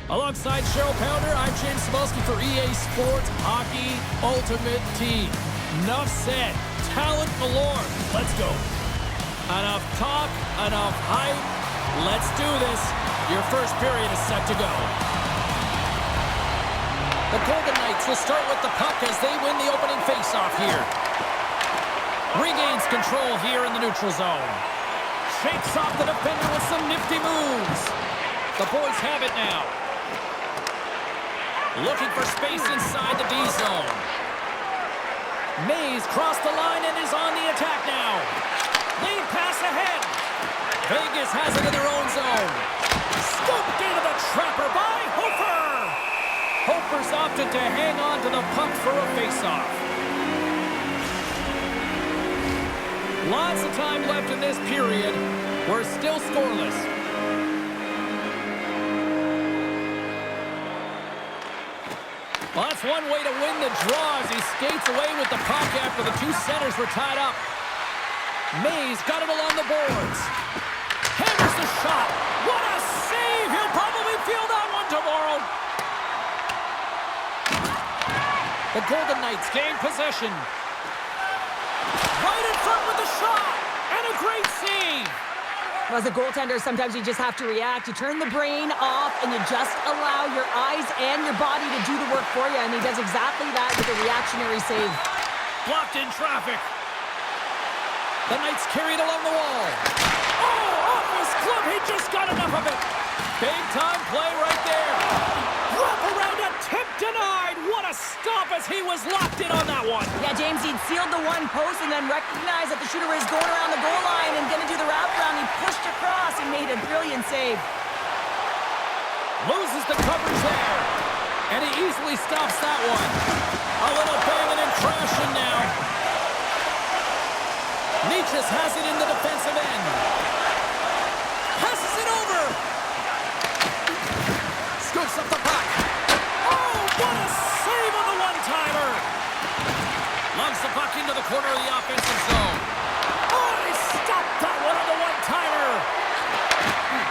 Alongside Cheryl Pounder, I'm James Cebulski for EA Sports Hockey Ultimate Team. Enough said. Talent galore. Let's go. Enough talk, enough hype. Let's do this. Your first period is set to go. The Golden Knights will start with the puck as they win the opening faceoff here. Regains control here in the neutral zone. Shakes off the defender with some nifty moves. The boys have it now. Looking for space inside the D zone. Mays crossed the line and is on the attack now. Lead pass ahead. Vegas has it in their own zone. Scooped into the trapper by Hofer. Hofer's opted to hang on to the puck for a faceoff. Lots of time left in this period. We're still scoreless. Well, that's one way to win the draw as he skates away with the puck after the two centers were tied up. Mays got it along the boards. Hammers the shot. What a save! He'll probably feel that one tomorrow. The Golden Knights gain possession. Right in front with the shot. And a great save. As a goaltender, sometimes you just have to react. You turn the brain off, and you just allow your eyes and your body to do the work for you, and he does exactly that with a reactionary save. Blocked in traffic. The Knights carried along the wall. Oh, off his glove. He just got enough of it. Big-time play right there. Wrap around a tip denied. What a stop as he was locked in on that one. Yeah, James, he'd sealed the one post and then recognized that the shooter was going around the goal line and going to do the wraparound. He pushed across and made a brilliant save. Loses the coverage there. And he easily stops that one. A little banging and crashing now. Nietzsche has it in the defensive end. Passes it over. Scoops up the puck. Oh, what a save on the one-timer. Lungs the puck into the corner of the offensive zone. Oh, he stopped that one on the one-timer.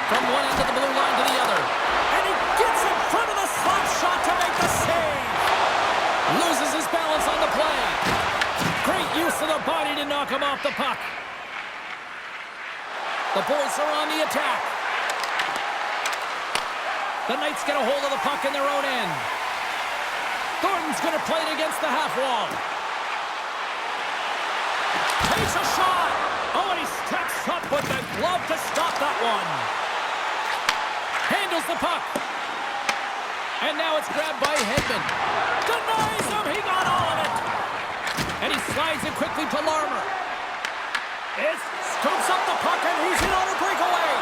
From one end of the blue line to the other. And he gets in front of the slap shot to make the save. Loses his balance on the play. Great use of the body to knock him off the puck. The boys are on the attack. The Knights get a hold of the puck in their own end. Thornton's going to play it against the half wall. Takes a shot. Oh, and he stacks up with the glove to stop that one. Handles the puck. And now it's grabbed by Hedman. Denies him. He got all of it. And he slides it quickly to Larmer. It scoops up the puck and he's in on a breakaway.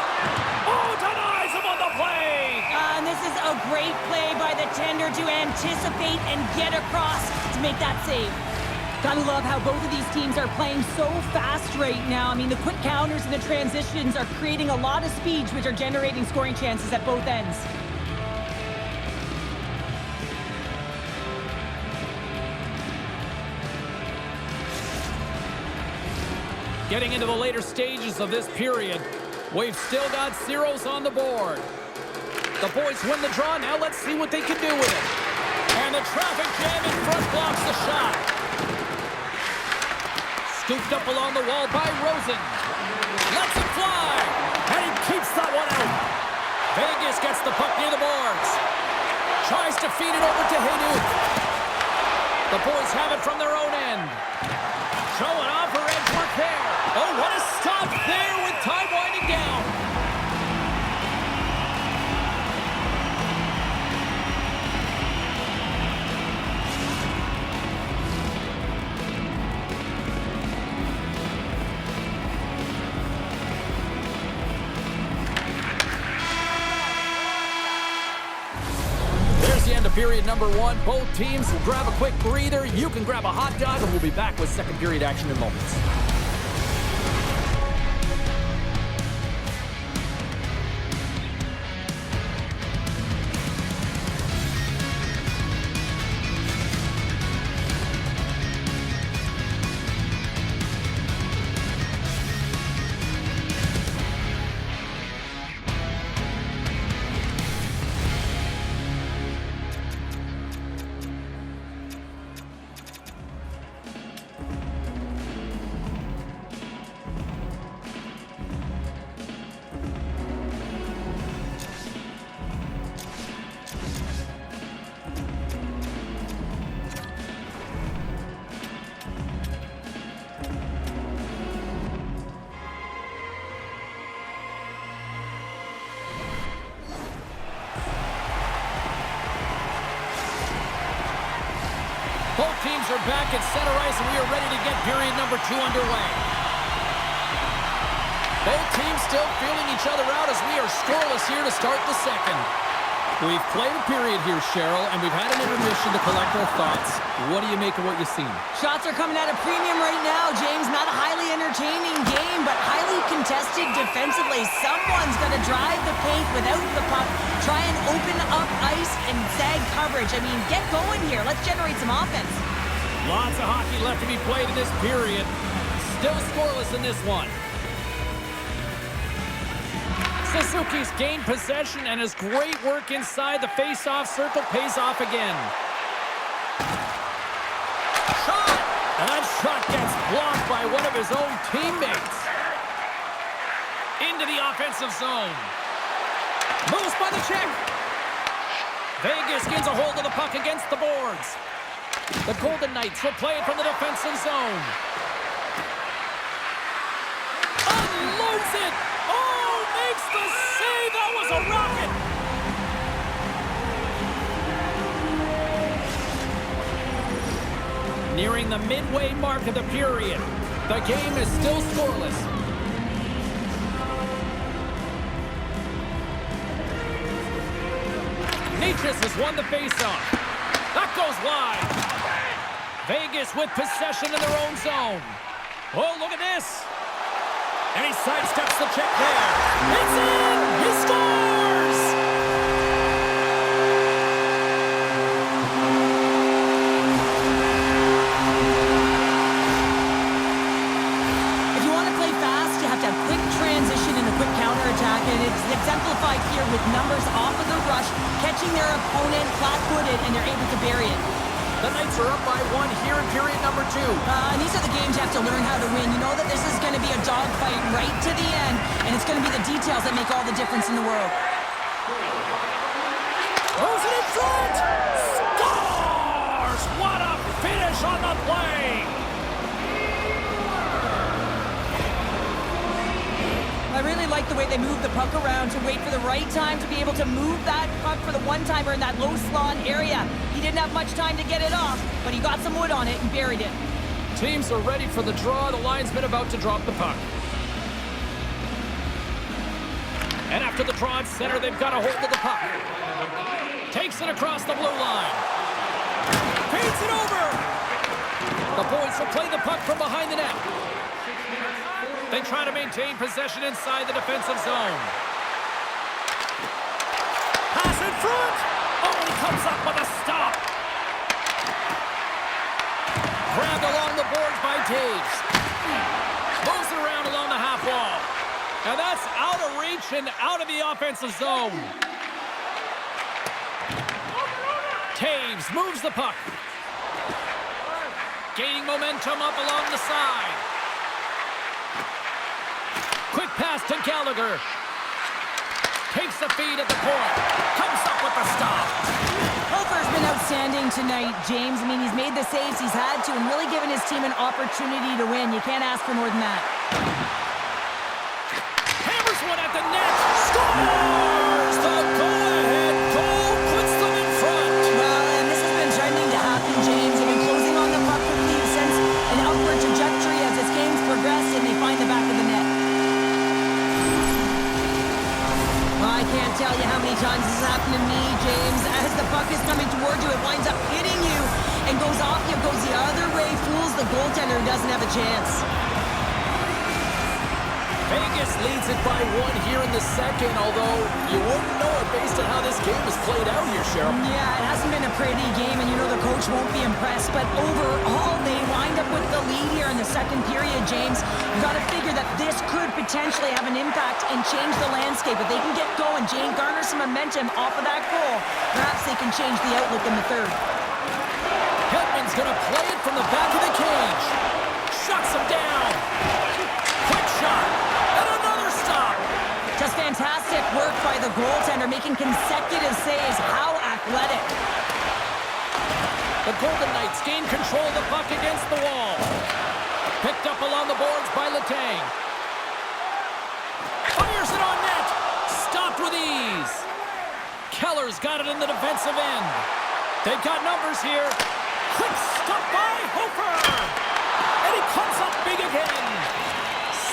Oh, denies him on the play. And this is a great play by the tender to anticipate and get across to make that save. Gotta love how both of these teams are playing so fast right now. I mean, the quick counters and the transitions are creating a lot of speed, which are generating scoring chances at both ends. Getting into the later stages of this period, we've still got zeros on the board. The boys win the draw. Now let's see what they can do with it. And the traffic jam in front blocks the shot. Scooped up along the wall by Rosen. Lets it fly. And he keeps that one out. Vegas gets the puck near the boards. Tries to feed it over to Hayduk. The boys have it from their own end. Showing off her edge work there. Oh, what a stop there with time winding down. There's the end of period number one. Both teams will grab a quick breather. You can grab a hot dog, and we'll be back with second period action in moments. teams are back at center ice, and we are ready to get period number 2 underway. Both teams still feeling each other out as we are scoreless here to start the second. We've played a period here, Cheryl, and we've had an intermission to collect our thoughts. What do you make of what you've seen? Shots are coming at a premium right now, James. Not a highly entertaining game, but highly contested defensively. Someone's going to drive the paint without the puck, try and open up ice and zag coverage. I mean, get going here. Let's generate some offense. Lots of hockey left to be played in this period. Still scoreless in this one. Suzuki's gained possession, and his great work inside the face-off circle pays off again. Shot! And that shot gets blocked by one of his own teammates. Into the offensive zone. Moves by the check. Vegas gets a hold of the puck against the boards. The Golden Knights will play it from the defensive zone. Unloads it! Makes the save! That was a rocket! Nearing the midway mark of the period. The game is still scoreless. Natchez has won the faceoff. That goes wide. Vegas with possession in their own zone. Oh, look at this. And he sidesteps the check there. It's in! He scores! If you want to play fast, you have to have quick transition and a quick counterattack, and it's exemplified here with numbers off of the rush, catching their opponent flat-footed, and they're able to bury it. The Knights are up by 1 here in period number 2. And these are the games you have to learn how to win. You know that this is going to be a dogfight right to the end, and it's going to be the details that make all the difference in the world. Throws it in front! Scores! What a finish on the play! I really like the way they move the puck around to wait for the right time to be able to move that puck for the one-timer in that low slot area. He didn't have much time to get it off, but he got some wood on it and buried it. Teams are ready for the draw. The linesman about to drop the puck. And after the draw at center, they've got a hold of the puck. Takes it across the blue line. Feeds it over. The boys will play the puck from behind the net. They try to maintain possession inside the defensive zone. Pass in front. Oh, he comes up with a stop. Grabbed along the boards by Taves. Moves it around along the half wall. And that's out of reach and out of the offensive zone. Taves moves the puck. Gaining momentum up along the side. Quick pass to Gallagher. Takes the feed at the point. Comes up with the stop. Hofer's been outstanding tonight, James. I mean, he's made the saves he's had to and really given his team an opportunity to win. You can't ask for more than that. Hammers one at the net. Scores! The go-ahead goal puts them in front. Well, and this has been trending to happen, James. They've been closing on the puck quickly since an upward trajectory as this game's progressed, and they find the back of the net. I can't tell you how many times this has happened to me, James. As the puck is coming toward you, it winds up hitting you and goes off you, goes the other way, fools the goaltender who doesn't have a chance. Vegas leads it by 1 here in the second, although you wouldn't know it based on how this game has played out here, Cheryl. Yeah, it hasn't been a pretty game, and you know the coach won't be impressed, but overall, they wind up with the lead here in the second period, James. You've got to figure that this could potentially have an impact and change the landscape. If they can get going, Jane, garner some momentum off of that goal, perhaps they can change the outlook in the third. Hedman's going to play it from the back of the cage. Shuts him down. Quick shot. And another stop. Just fantastic work by the goaltender, making consecutive saves. How athletic. The Golden Knights gain control of the puck against the wall. Picked up along the boards by Letang. Fires it on net. Stopped with ease. Keller's got it in the defensive end. They've got numbers here. Quick stop by Hofer! And he comes up big again.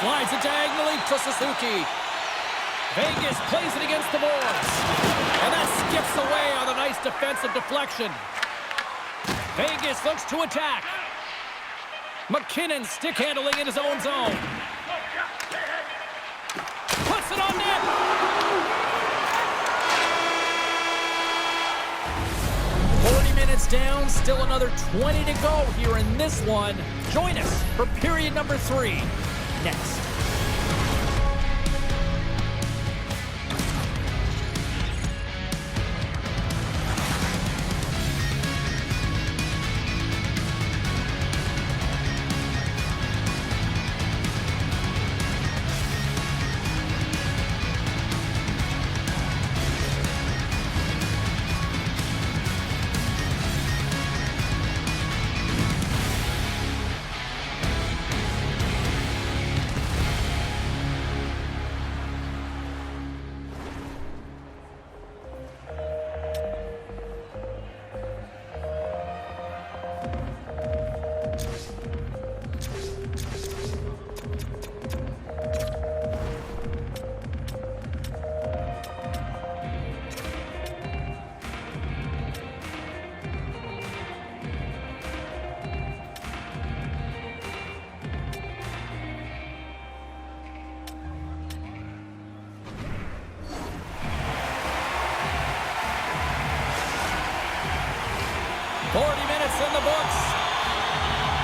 Slides it diagonally to Suzuki. Vegas plays it against the boards. And that skips away on a nice defensive deflection. Vegas looks to attack. McKinnon stick handling in his own zone. Puts it on net. 40 minutes down, still another 20 to go here in this one. Join us for period number 3 next. In the books.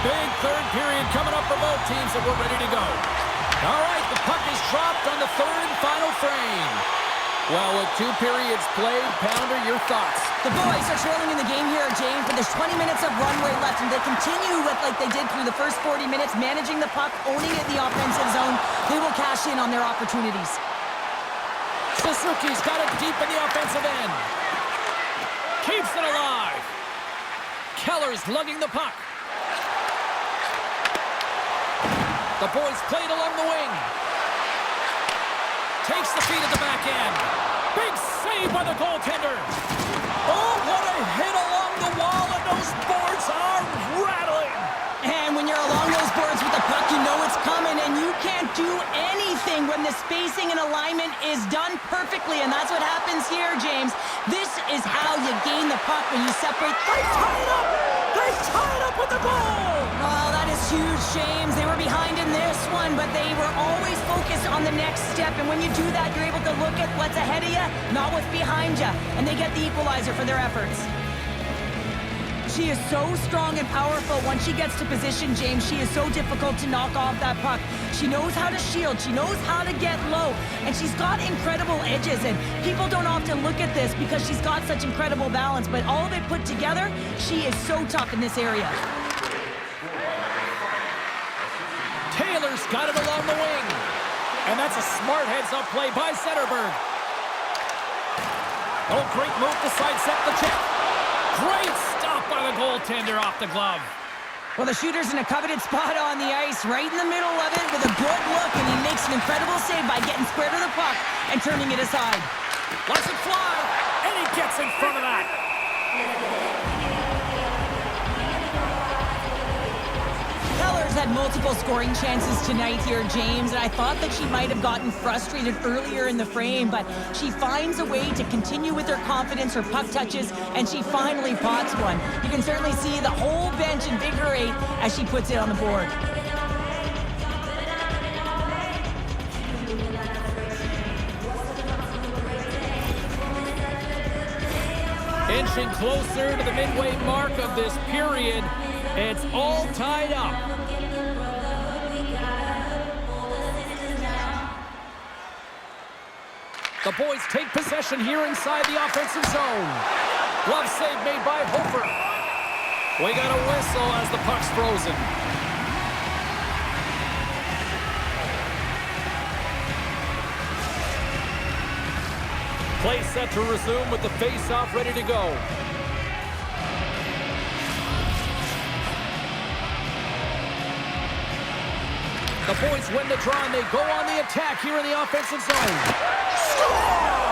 Big third period coming up for both teams, and we're ready to go. All right, the puck is dropped on the third and final frame. Well, with 2 periods played, Pounder, your thoughts? The boys are trailing in the game here, James, but there's 20 minutes of runway left, and they continue with like they did through the first 40 minutes, managing the puck, owning it in the offensive zone. They will cash in on their opportunities. Suzuki's got it deep in the offensive end. Keeps it alive. Keller's lugging the puck. The boys played along the wing. Takes the feed at the back end. Big save by the goaltender. Oh, what a hit along the wall, and those boards are rattling. And when you're along those boards with the puck, you know it's coming, and you can't do anything when the spacing and alignment is done perfectly, and that's what happens here, James. This is how you gain the puck when you separate. They tie it up! They tie it up with the goal! Oh, that is huge, James. They were behind in this one, but they were always focused on the next step, and when you do that, you're able to look at what's ahead of you, not what's behind you, and they get the equalizer for their efforts. She is so strong and powerful once she gets to position, James. She is so difficult to knock off that puck. She knows how to shield. She knows how to get low. And she's got incredible edges. And people don't often look at this because she's got such incredible balance. But all of it put together, she is so tough in this area. Taylor's got it along the wing. And that's a smart heads-up play by Zetterberg. Oh, great move to sidestep the check. Great stop by the goaltender off the glove. Well, the shooter's in a coveted spot on the ice, right in the middle of it with a good look, and he makes an incredible save by getting square to the puck and turning it aside. Lets it fly, and he gets in front of that. Keller's had multiple scoring chances tonight here, James, and I thought that she might have gotten frustrated earlier in the frame, but she finds a way to continue with her confidence, her puck touches, and she finally pots one. You can certainly see the whole bench invigorate as she puts it on the board. Inching closer to the midway mark of this period. It's all tied up. The boys take possession here inside the offensive zone. Glove save made by Hofer. We got a whistle as the puck's frozen. Play set to resume with the face-off ready to go. The boys win the draw, and they go on the attack here in the offensive zone. Score!